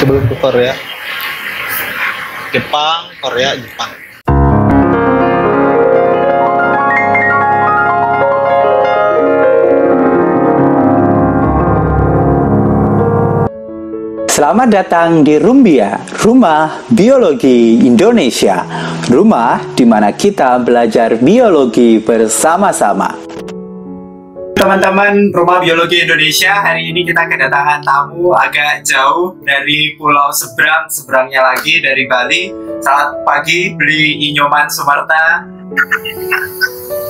sebelum ke Korea. Jepang, Korea, Jepang. Selamat datang di Rumbia, Rumah Biologi Indonesia. Rumah di mana kita belajar biologi bersama-sama. Teman-teman Rumah Biologi Indonesia, hari ini kita kedatangan tamu agak jauh dari pulau seberangnya lagi dari Bali. Selamat pagi, Bli Inyoman Sumarta.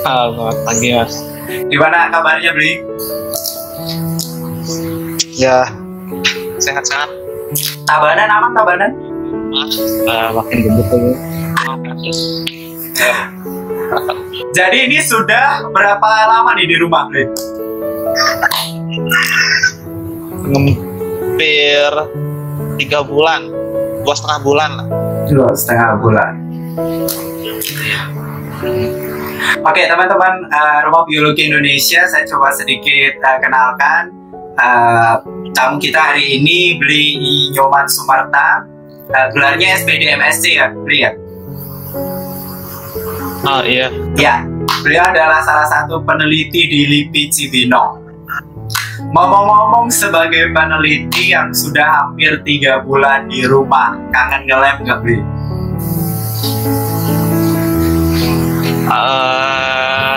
Selamat pagi, Mas. Gimana kabarnya, Bli? Ya, sehat-sehat. Tabanan aman, Tabanan? Makin gendut aja. Jadi ini sudah berapa lama nih di rumah, Bli? Hampir 3 bulan, 2,5 bulan lah. 2,5 bulan. Oke, teman-teman Rumah Biologi Indonesia, saya coba sedikit kenalkan tamu kita hari ini, Bli Inyoman Sumarta. Gelarnya SPD MSc ya, Bli ya? Oh iya. Ya, beliau adalah salah satu peneliti di LIPI Cibinong. Ngomong-ngomong, sebagai peneliti yang sudah hampir 3 bulan di rumah, kangen nge-lab nggak, Bli?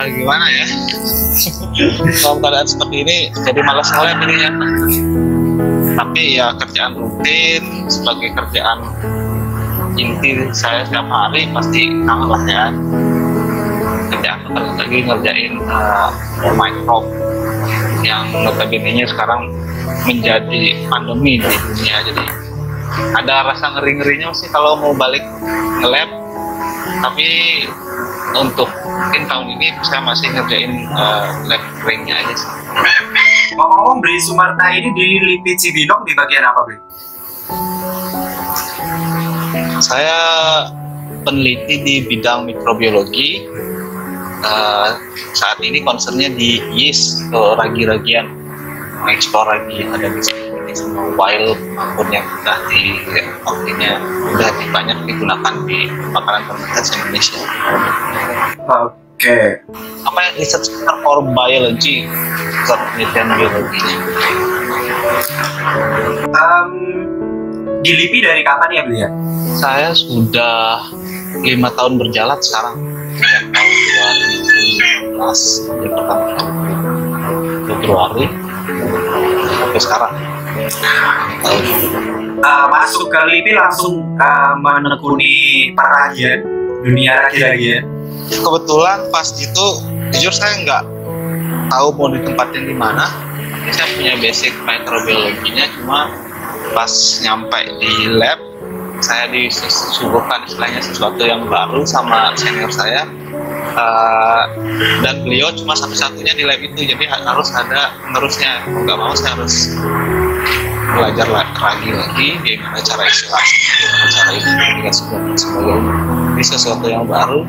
Gimana ya? Kalau keadaan seperti ini, jadi malas nge-lab ini ya. Tapi ya kerjaan rutin, sebagai kerjaan inti saya setiap hari pasti kangen lah ya. Kerjaan lagi ngerjain microbe yang notabene-nya sekarang menjadi pandemi di dunia, jadi ada rasa ngeri-ngerinya sih kalau mau balik nge-lab. Tapi untuk mungkin tahun ini saya masih ngerjain lab ringnya aja sih. Ngomong-ngomong, Bli Sumarta ini di LIPI Cibinong di bagian apa, Bli? Saya peneliti di bidang mikrobiologi. Saat ini concernnya di yeast ke ragi-ragian, mengeksplor ragi yang ada di sini, semua wild maupun yang sudah banyak digunakan di makanan fermentasi Indonesia. Oke. Apa yang research for biology, penelitian biologinya. Di LIPI dari kapan ya, Bli ya? Saya sudah 5 tahun berjalan sekarang. Sejak tahun 2015, di pertama Februari sampai sekarang. Masuk ke LIPI langsung menekuni peragian, dunia ragi-ragian. Kebetulan pas itu, jujur saya nggak tahu mau ditempatin di mana. Saya punya basic mikrobiologinya, cuma pas nyampe di lab, saya disuguhkan istilahnya sesuatu yang baru sama senior saya, dan beliau cuma satu-satunya di lab itu, jadi harus ada penerusnya. Nggak mau, saya harus belajar lagi gimana cara isolasi, gimana cara identifikasi dan sebagainya. Ini sesuatu yang baru,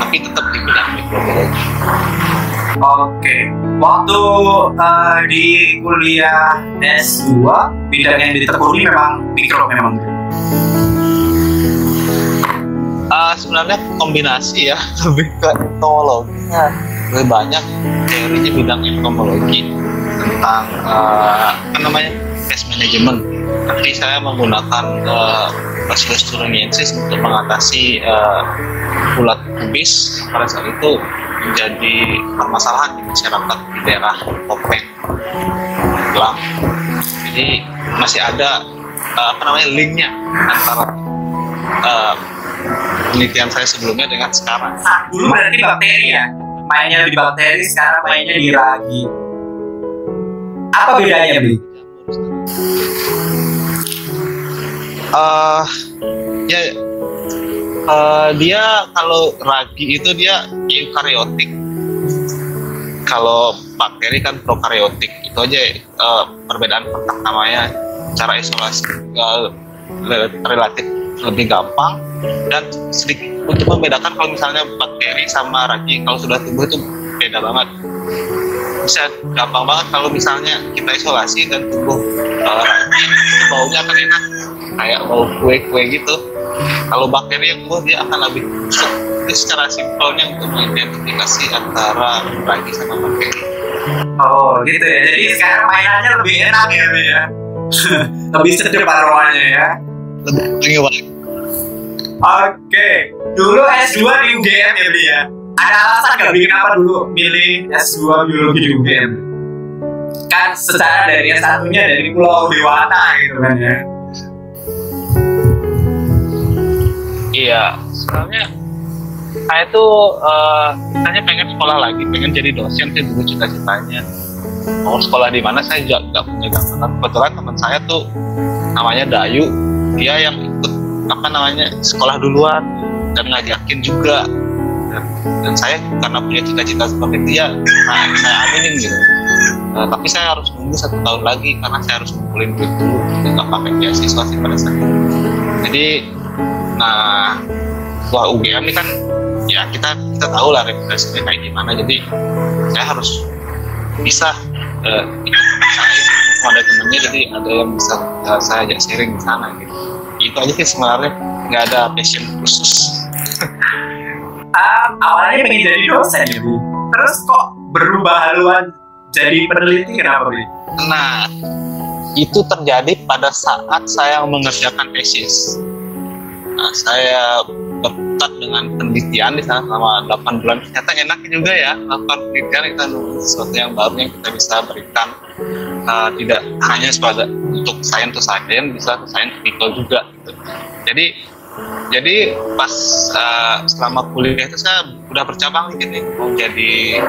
tapi tetap di bidang mikrobiologi. Oke, waktu di kuliah S2, bidang yang ditekuni memang mikro memang. Sebenarnya kombinasi ya, lebih ke entomologinya, lebih banyak teorinya bidang entomologi tentang pest management. Tapi saya menggunakan Bacillus thuringiensis untuk mengatasi ulat kubis yang pada saat itu menjadi permasalahan di masyarakat di daerah Topeng, Magelang. Jadi masih ada linknya antara penelitian saya sebelumnya dengan sekarang. Dulu berarti bakteri ya, mainnya di bakteri, sekarang mainnya di ragi. Apa bedanya, Bli? Dia kalau ragi itu dia eukaryotik, kalau bakteri kan prokaryotik. Itu aja perbedaan pertamanya. Cara isolasi relatif lebih gampang, dan sedikit untuk membedakan kalau misalnya bakteri sama ragi kalau sudah tumbuh itu beda banget. bisa gampang banget kalau misalnya kita isolasi dan tubuh itu baunya akan enak kayak bau kue-kue gitu. Kalau bakteri yang kuat dia akan lebih busuk. Jadi secara simpelnya untuk mengidentifikasi antara ragi sama bakteri. Oh gitu ya, jadi sekarang mainannya lebih enak ya Bi ya. Lebih sedap aromanya ya. Lebih wangi. Oke, dulu S2 di UGM ya Bi ya. Ada alasan gak Bi kenapa dulu milih S2 biologi di UGM? Kan secara dari S1-nya dari Pulau Dewata gitu kan ya. Iya, sebenarnya saya tuh misalnya pengen sekolah lagi, pengen jadi dosen sih dulu cita-citanya. Mau sekolah di mana saya juga nggak punya gambaran. Kebetulan teman saya tuh namanya Dayu, dia yang ikut sekolah duluan dan ngajakin juga. Dan saya karena punya cita-cita seperti dia, saya aminin gitu. Tapi saya harus nunggu 1 tahun lagi karena saya harus ngumpulin duit dulu, nggak pakai beasiswa sih pada saat itu. Jadi, wah UGM ini kan ya kita tahu lah reputasinya kayak gimana, jadi saya harus bisa ikut teman saya, ada temannya, jadi ada yang bisa saya ajak sharing di sana gitu. Itu aja sih sebenarnya, nggak ada passion khusus. Awalnya pengen jadi dosen ya Bi, terus kok berubah haluan jadi peneliti, kenapa Bi? Nah, itu terjadi pada saat saya mengerjakan tesis. Nah, saya berkutat dengan penelitian di sana selama 8 bulan. Ternyata enak juga ya melakukan penelitian, kita nunggu sesuatu yang baru yang kita bisa berikan, tidak hanya sebagai untuk science to science, bisa ke science people juga gitu. Jadi pas selama kuliah itu saya udah bercabang gitu, mau jadi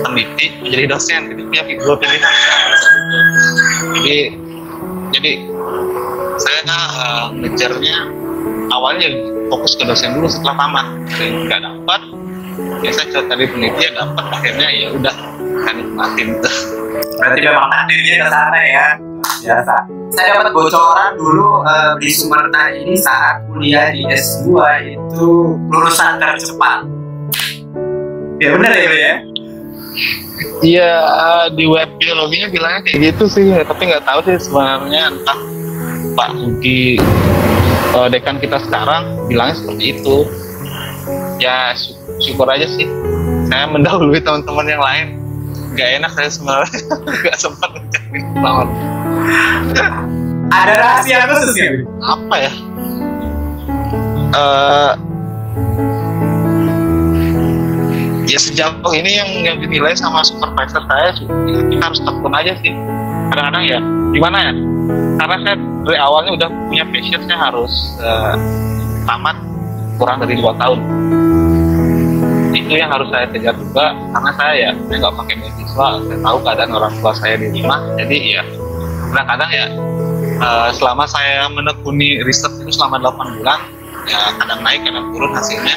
peneliti, mau jadi dosen, jadi punya dua pilihan. Jadi saya ngejarnya awalnya fokus ke dosen dulu setelah tamat, nggak dapat, ya saya coba tadi peneliti ya dapat, akhirnya ya udah kan nikmatin tuh. Berarti memang takdirnya ke sana ya. Biasa. Saya dapat bocoran dulu di Sumerta ini saat kuliah di S2 itu lulusan tercepat. Ya benar ya Bi ya? Iya, di web biologinya bilangnya kayak gitu sih, tapi nggak tahu sih sebenarnya, entah Pak Ugi dekan kita sekarang bilangnya seperti itu. Ya syukur aja sih, saya mendahului teman-teman yang lain. Gak enak saya sebenarnya, gak sempat mencari pelamar. Ada rahasia khusus ya? Apa ya? Ya sejauh ini yang dinilai sama supervisor saya, kita harus tekun aja sih. Kadang-kadang ya gimana ya? Karena saya dari awalnya udah punya passion, saya harus tamat kurang dari 2 tahun. Itu yang harus saya kejar juga, karena saya nggak pakai beasiswa, saya tahu keadaan orang tua saya di rumah. Jadi ya kadang-kadang ya selama saya menekuni riset itu selama 8 bulan, ya kadang naik kadang turun hasilnya,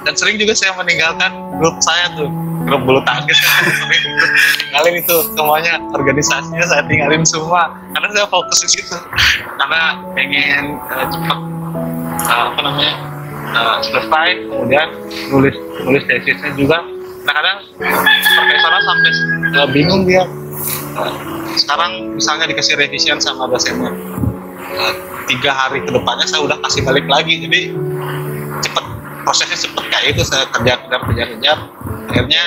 dan sering juga saya meninggalkan grup saya tuh, grup bulu tangkis, tinggalin itu semuanya, organisasinya saya tinggalin semua karena saya fokus di situ, karena pengen cepat selesai, kemudian nulis tesisnya juga. Kadang profesornya sampai bingung dia. Sekarang misalnya dikasih revisian sama dosennya, 3 hari ke depannya saya udah kasih balik lagi, jadi prosesnya cepet kayak itu, saya kejar, akhirnya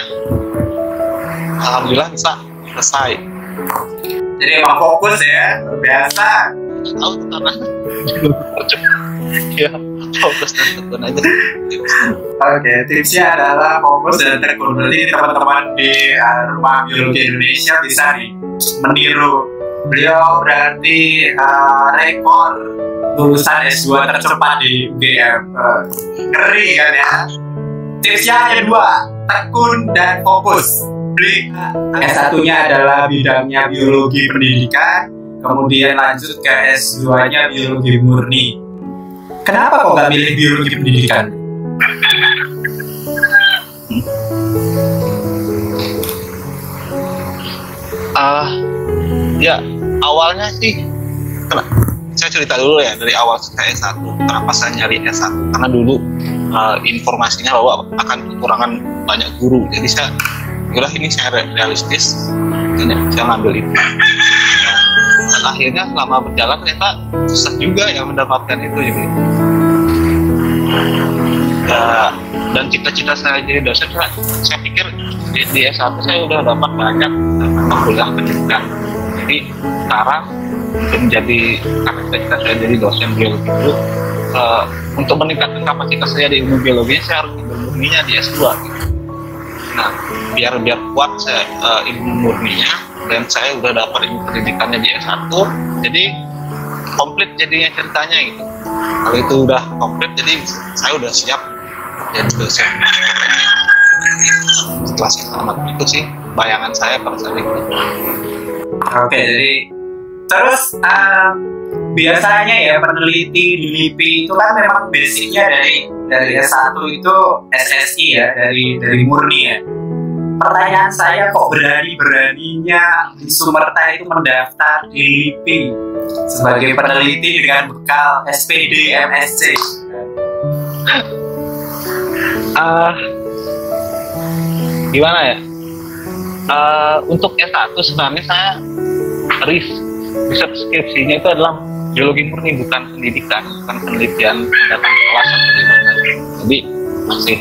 alhamdulillah bisa selesai. Jadi emang fokus ya, biasa. Tahu karena ya fokus dan tekun aja. Oke, tipsnya adalah fokus dan tekun. Berarti teman-teman di Rumah Biologi Indonesia bisa nih meniru beliau. Berarti rekor lulusan S2 tercepat di UGM. Ngeri kan ya. Tipsnya hanya 2, tekun dan fokus. S1-nya adalah bidangnya biologi pendidikan, kemudian lanjut ke S2-nya biologi murni. Kenapa kok nggak milih biologi pendidikan? Ya awalnya sih, saya cerita dulu ya dari awal saya S1. Kenapa saya nyari S1? Karena dulu informasinya bahwa akan kekurangan banyak guru. Jadi saya udah ini saya realistis, saya ngambil itu. Dan akhirnya selama berjalan ternyata susah juga ya mendapatkan itu gitu. Ya, dan cita-cita saya jadi dosen, saya pikir di S1 saya udah dapat banyak kuliah pendidikan. Jadi sekarang menjadi cita-cita saya jadi dosen biologi itu, untuk meningkatkan kapasitas saya di ilmu biologi, saya harus ilmu murninya di S2 gitu. Nah, biar kuat saya ilmu murninya, dan saya udah dapat ilmu pendidikannya di S1, jadi komplit jadinya ceritanya gitu. Kalau itu udah komplit, jadi saya udah siap jadi dosen. Setelah saya tamat itu sih bayangan saya pada saat itu. Oke, jadi terus biasanya ya peneliti di LIPI itu kan memang basicnya dari S1 itu SSI ya, dari murni ya. Pertanyaan saya, kok berani-beraninya di Sumerta itu mendaftar di LIPI sebagai peneliti dengan bekal SPD MSc? Gimana ya? Untuk S1 sebenarnya saya riset skripsinya itu adalah biologi murni, bukan pendidikan, bukan penelitian datang kelas atau gimana. Jadi masih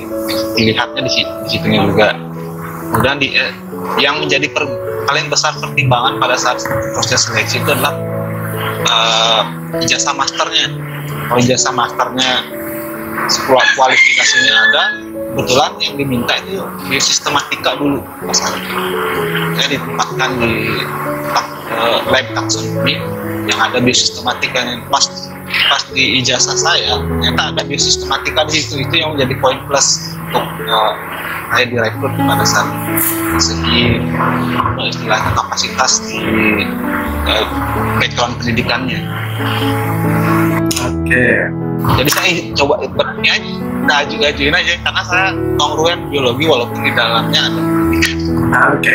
dilihatnya di situnya juga. Kemudian yang menjadi paling besar pertimbangan pada saat proses seleksi itu adalah ijazah masternya. Kalau ijazah masternya kualifikasinya ada, kebetulan yang diminta itu biosistematika dulu. Saya ditempatkan di lab taksonomi yang ada biosistematika, yang pas di ijazah saya ternyata ada biosistematika di situ. Itu yang menjadi poin plus untuk saya direkrut pada saat segi istilahnya kapasitas di background pendidikannya. Oke. Jadi saya coba ikutnya ajuin aja karena saya kongruent biologi walaupun di dalamnya ada pendidikan. Oke.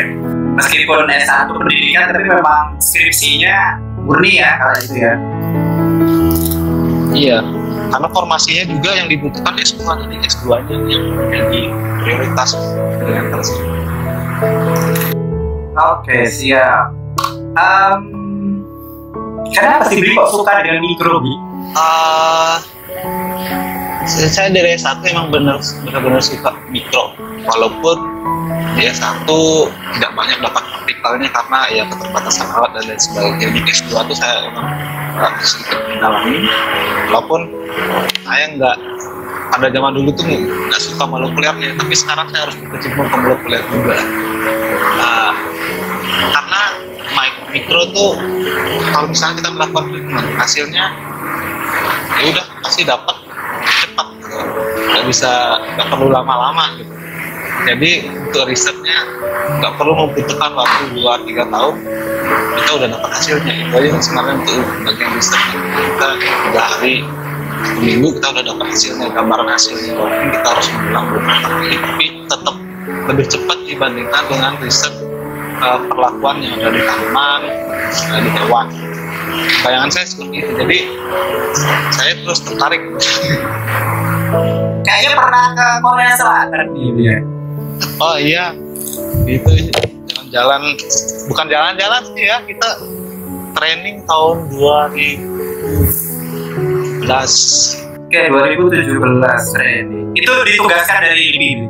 Meskipun S1 pendidikan tapi memang skripsinya murni ya kalau itu ya. Iya, karena formasinya juga yang dibutuhkan S2, jadi S2-nya yang menjadi prioritas dengan tersebut. Oke, siap. Kenapa sih Bli kok suka dengan mikrobi? Saya dari S1 emang benar-benar suka mikro, walaupun di S1 tidak banyak dapat praktikalnya karena ya keterbatasan alat dan lain sebagainya. Di S2 itu saya emang sedikit mendalami, walaupun saya nggak pada zaman dulu tuh nggak suka molekulernya, tapi sekarang saya harus berkecimpung ke molekuler juga. Karena mikro tuh kalau misalnya kita melakukan treatment, hasilnya ya udah pasti dapat cepat, nggak perlu lama-lama gitu. Jadi untuk risetnya nggak perlu membutuhkan waktu 2-3 tahun, kita udah dapat hasilnya. Itu aja sebenarnya untuk bagian riset, kita 3 hari, 1 minggu kita udah dapat hasilnya, gambaran hasilnya. Walaupun kita harus mengulang beberapa kali, tapi tetap lebih cepat dibandingkan dengan riset perlakuan yang ada di tanaman, di hewan. Bayangan saya seperti itu, jadi saya terus tertarik. Kayaknya pernah ke Korea Selatan gitu ya. Oh iya, itu jalan-jalan, bukan jalan-jalan sih ya, kita training tahun 2017. Oke, 2017 training. Itu ditugaskan dari LIPI.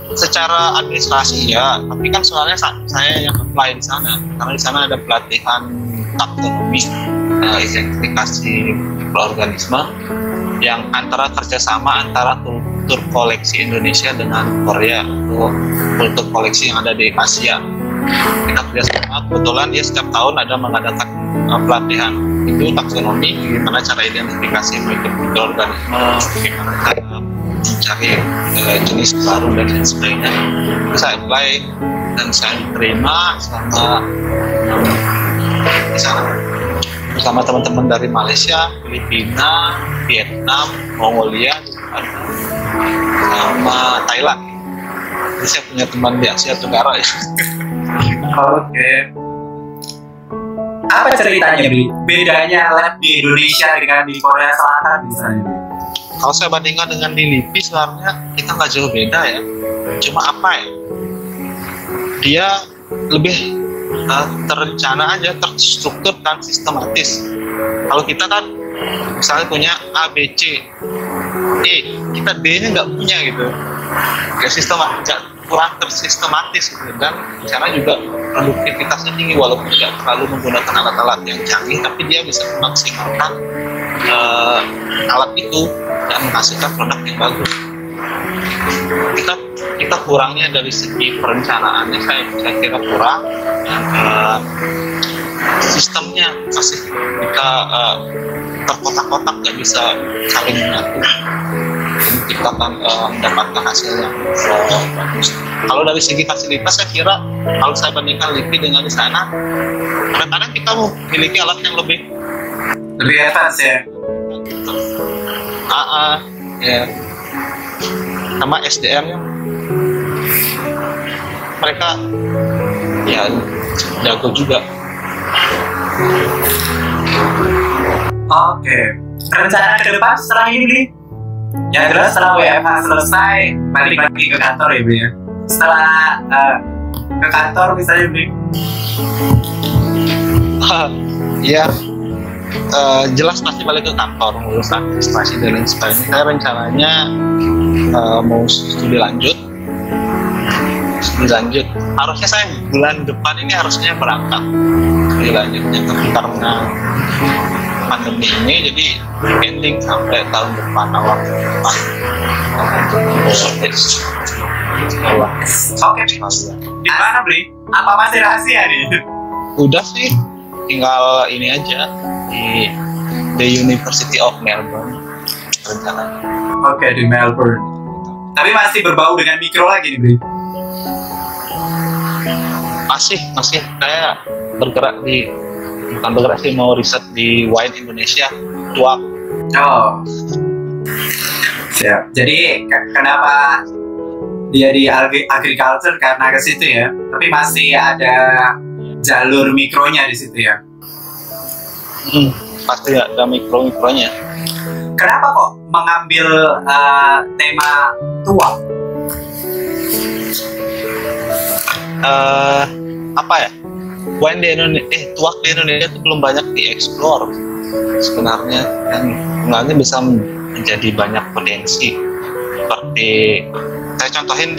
Secara administrasi ya, tapi kan soalnya saya yang apply di sana, karena di sana ada pelatihan taksonomi, identifikasi mikroorganisme yang antara kerjasama antara kultur koleksi Indonesia dengan Korea, atau kultur koleksi yang ada di Asia. Kita kerjasama, kebetulan dia setiap tahun ada mengadakan pelatihan itu taksonomi, gimana cara identifikasi mikroorganisme, gimana cara mencari jenis baru dan lain sebagainya. Itu saya apply dan saya diterima selama di sana bersama teman-teman dari Malaysia, Filipina, Vietnam, Mongolia, sama Thailand. Jadi saya punya teman di Asia Tenggara ya. Oke. Apa ceritanya, Bi? Bedanya lab di Indonesia dengan di Korea Selatan misalnya? Kalau saya bandingkan dengan di LIPI, sebenarnya kita nggak jauh beda ya. Cuma apa ya? dia lebih terencana aja, terstruktur dan sistematis. Kalau kita kan misalnya punya A, B, C, E, kita D-nya nggak punya gitu, nggak sistematis, kurang tersistematis gitu. Dan cara juga produktivitasnya tinggi walaupun tidak terlalu menggunakan alat-alat yang canggih, tapi dia bisa memaksimalkan alat itu dan menghasilkan produk yang bagus. Kita kurangnya dari segi perencanaannya, saya kira kurang. Sistemnya masih kita terkotak-kotak, nggak bisa saling menyatu. Kita akan mendapatkan hasil yang bagus. Kalau dari segi fasilitas, saya kira kalau saya bandingkan LIPI dengan di sana, kadang-kadang kita memiliki alat yang lebih advance ya. Ya. Sama SDR-nya mereka ya jago juga. Oke. Rencana ke depan setelah ini, Bli? Yang jelas setelah WFH selesai, balik lagi ke kantor ya, Bli ya? Setelah ke kantor misalnya, Bli? Ya, jelas pasti balik ke kantor ngurus administrasi dan lain sebagainya. Saya rencananya mau studi lanjut. Harusnya saya bulan depan ini harusnya berangkat studi lanjutnya, tapi karena pandemi ini jadi pending sampai tahun depan, awal depan. Oke. Di mana, Bli? Apa masih rahasia nih? Udah sih, tinggal ini aja di The University of Melbourne rencananya. Oke, di Melbourne. Tapi masih berbau dengan mikro lagi nih, Bli? Masih saya bukan bergerak sih, mau riset di wine Indonesia, tuak. Oh, siap. Jadi kenapa dia di agriculture, karena ke situ ya? Tapi masih ada jalur mikronya di situ ya? Pasti ada mikronya. Kenapa kok mengambil tema tuak? Apa ya? Wine di Indonesia, tuak di Indonesia itu belum banyak dieksplor sebenarnya, dan sebenarnya bisa menjadi banyak potensi. Seperti saya contohin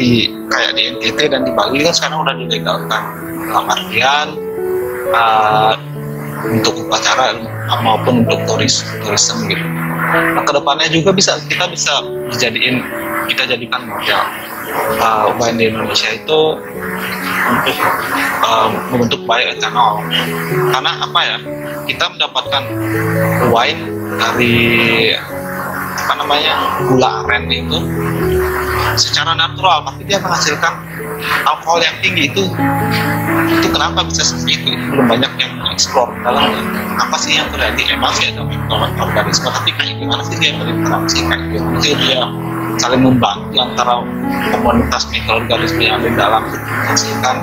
kayak di NTT dan di Bali kan sekarang udah dilegalkan, dalam artian untuk upacara maupun untuk turisme gitu. Nah, kedepannya juga kita bisa jadikan model wine di Indonesia itu untuk membentuk bioethanol. Karena apa ya, kita mendapatkan wine dari gula aren itu secara natural, tapi dia menghasilkan alkohol yang tinggi. Itu kenapa bisa seperti itu? Belum banyak yang mengeksplor dalamnya. Apa sih yang terjadi? Emang sih ada mikroorganisme, tapi kayak gimana sih dia berinteraksi, kayak gimana sih dia saling membantu antara komunitas mikroorganisme yang ada di dalam menghasilkan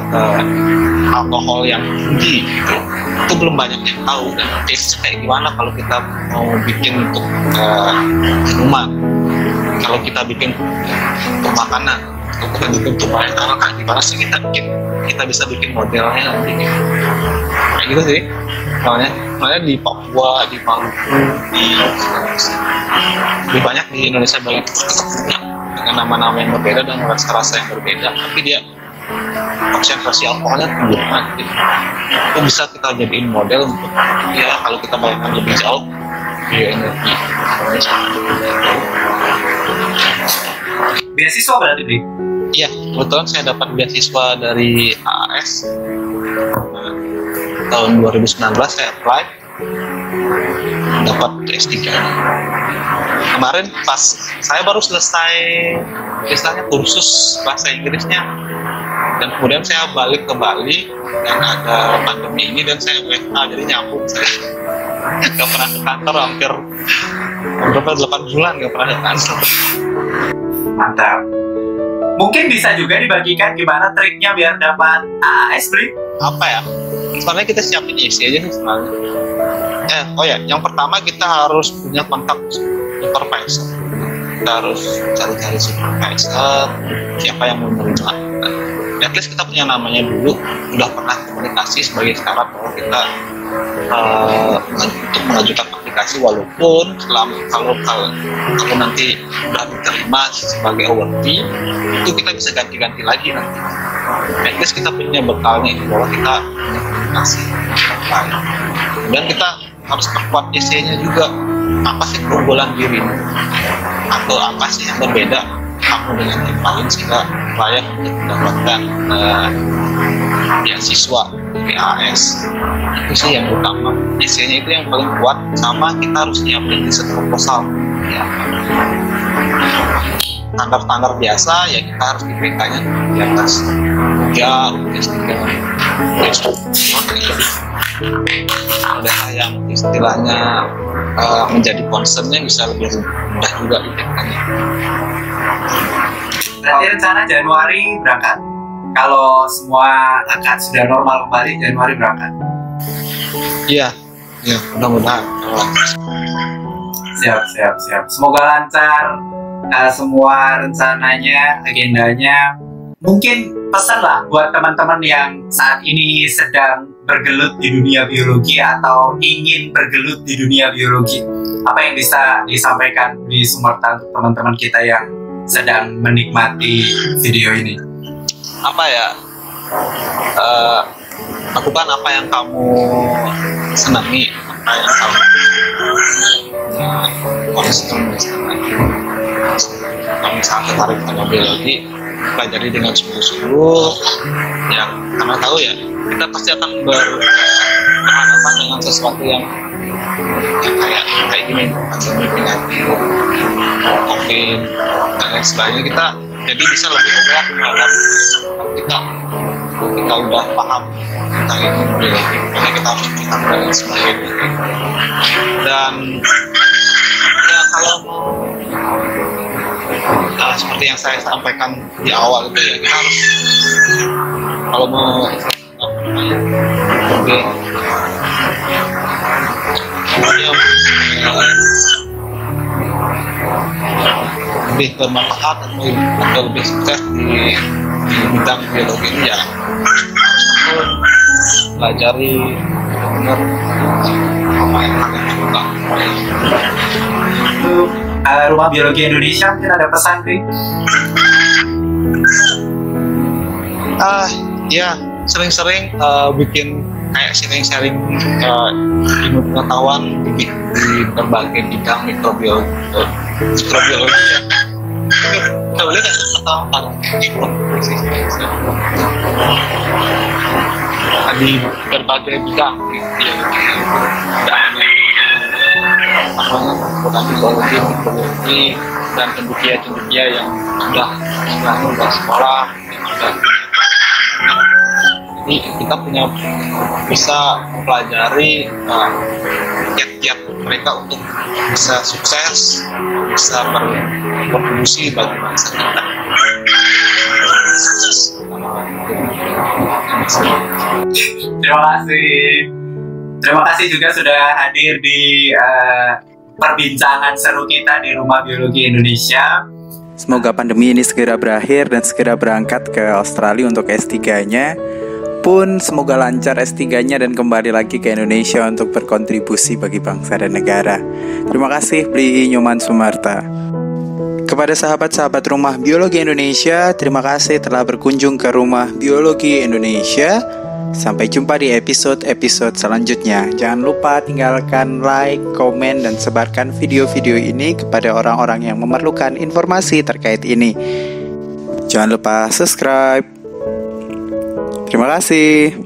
alkohol yang tinggi gitu. Itu belum banyak yang tahu. Dan taste kayak gimana kalau kita mau bikin untuk minuman, kalau kita bikin untuk makanan, kalau kita bikin untuk bioethanol, kayak gimana sih kita bisa bikin modelnya nanti gitu. Kayak gitu sih soalnya di Papua, di Maluku, lebih banyak di Indonesia banyak dengan nama-nama yang berbeda dan rasa-rasa yang berbeda, tapi dia konsentrasi alkoholnya tinggi banget gitu. Itu bisa kita jadiin model untuk ya kalau kita bayangkan lebih jauh bioenergi. Beasiswa berarti, Bli? Iya, kebetulan saya dapat beasiswa dari AAS tahun 2019. Saya apply, dapat S3. Kemarin pas saya baru selesai istilahnya kursus bahasa Inggrisnya, dan kemudian saya balik ke Bali dan ada pandemi ini dan saya WFH, jadi nyambung. Saya nggak pernah ke kantor hampir 8 bulan nggak pernah ke kantor. Mantap. Mungkin bisa juga dibagikan gimana triknya biar dapat AAS, Bli? Apa ya? Sebenarnya kita siapin isi aja sih sebenarnya. Yang pertama kita harus punya kontak supervisor. Kita harus cari-cari supervisor, siapa yang mau menerima. at least kita punya namanya dulu, udah pernah komunikasi sebagai syarat bahwa kita untuk mengajukan aplikasi, walaupun kalau nanti udah diterima sebagai awardee, itu kita bisa ganti-ganti lagi nanti. At least kita punya bekalnya itu bahwa kita punya aplikasi. Dan kita harus perkuat DC-nya juga. Apa sih keunggulan dirimu? Atau apa sih yang berbeda kamu dengan yang lain sehingga layak untuk mendapatkan beasiswa PAS? Itu sih yang utama. DC-nya itu yang paling kuat, sama kita harus nyiapin riset proposal. Ya. Standar-standar biasa ya kita harus diberikannya di atas 3, ada yang istilahnya menjadi concernnya bisa lebih mudah juga ditekannya. Berarti rencana Januari berangkat. Kalau semua akan sudah normal kembali, Januari berangkat. Iya, mudah-mudahan. Siap. Semoga lancar semua rencananya, agendanya. Mungkin pesan lah buat teman-teman yang saat ini sedang bergelut di dunia biologi atau ingin bergelut di dunia biologi. Apa yang bisa disampaikan di Sumarta untuk teman-teman kita yang sedang menikmati video ini? Apa ya? Lakukan apa yang kamu senangi, apa yang kamu concern kamu sangat tertarik sama biologi, pelajari dengan sungguh-sungguh. Yang karena tahu ya, kita pasti akan berhadapan dengan sesuatu yang kayak gini, pandemi penyakit, COVID dan lain sebagainya. Kita jadi bisa lebih aware terhadap kita udah paham tentang ini biologi, makanya kita harus mencintai dan lain sebagainya. Dan ya kalau seperti yang saya sampaikan di awal itu ya, kita harus kalau mau lebih bermanfaat atau lebih sukses di bidang biologi ini ya, pelajari benar apa yang kalian suka. Rumah Biologi Indonesia mungkin ada pesan, Ri? Ya, sering-sering bikin kayak sharing-sharing ilmu pengetahuan di berbagai bidang mikrobiologi ya. Kita boleh nggak tentang di berbagai bidang biologi dan cendekia yang sudah sekolah, jadi kita bisa mempelajari kiat-kiat mereka untuk bisa sukses, bisa berkontribusi bagi bangsa kita. Terima kasih juga sudah hadir di perbincangan seru kita di Rumah Biologi Indonesia. Semoga pandemi ini segera berakhir dan segera berangkat ke Australia untuk S3-nya. Pun semoga lancar S3-nya dan kembali lagi ke Indonesia untuk berkontribusi bagi bangsa dan negara. Terima kasih Bli Nyoman Sumarta. Kepada sahabat-sahabat Rumah Biologi Indonesia, terima kasih telah berkunjung ke Rumah Biologi Indonesia. Sampai jumpa di episode-episode selanjutnya. Jangan lupa tinggalkan like, komen, dan sebarkan video-video ini kepada orang-orang yang memerlukan informasi terkait ini. Jangan lupa subscribe. Terima kasih.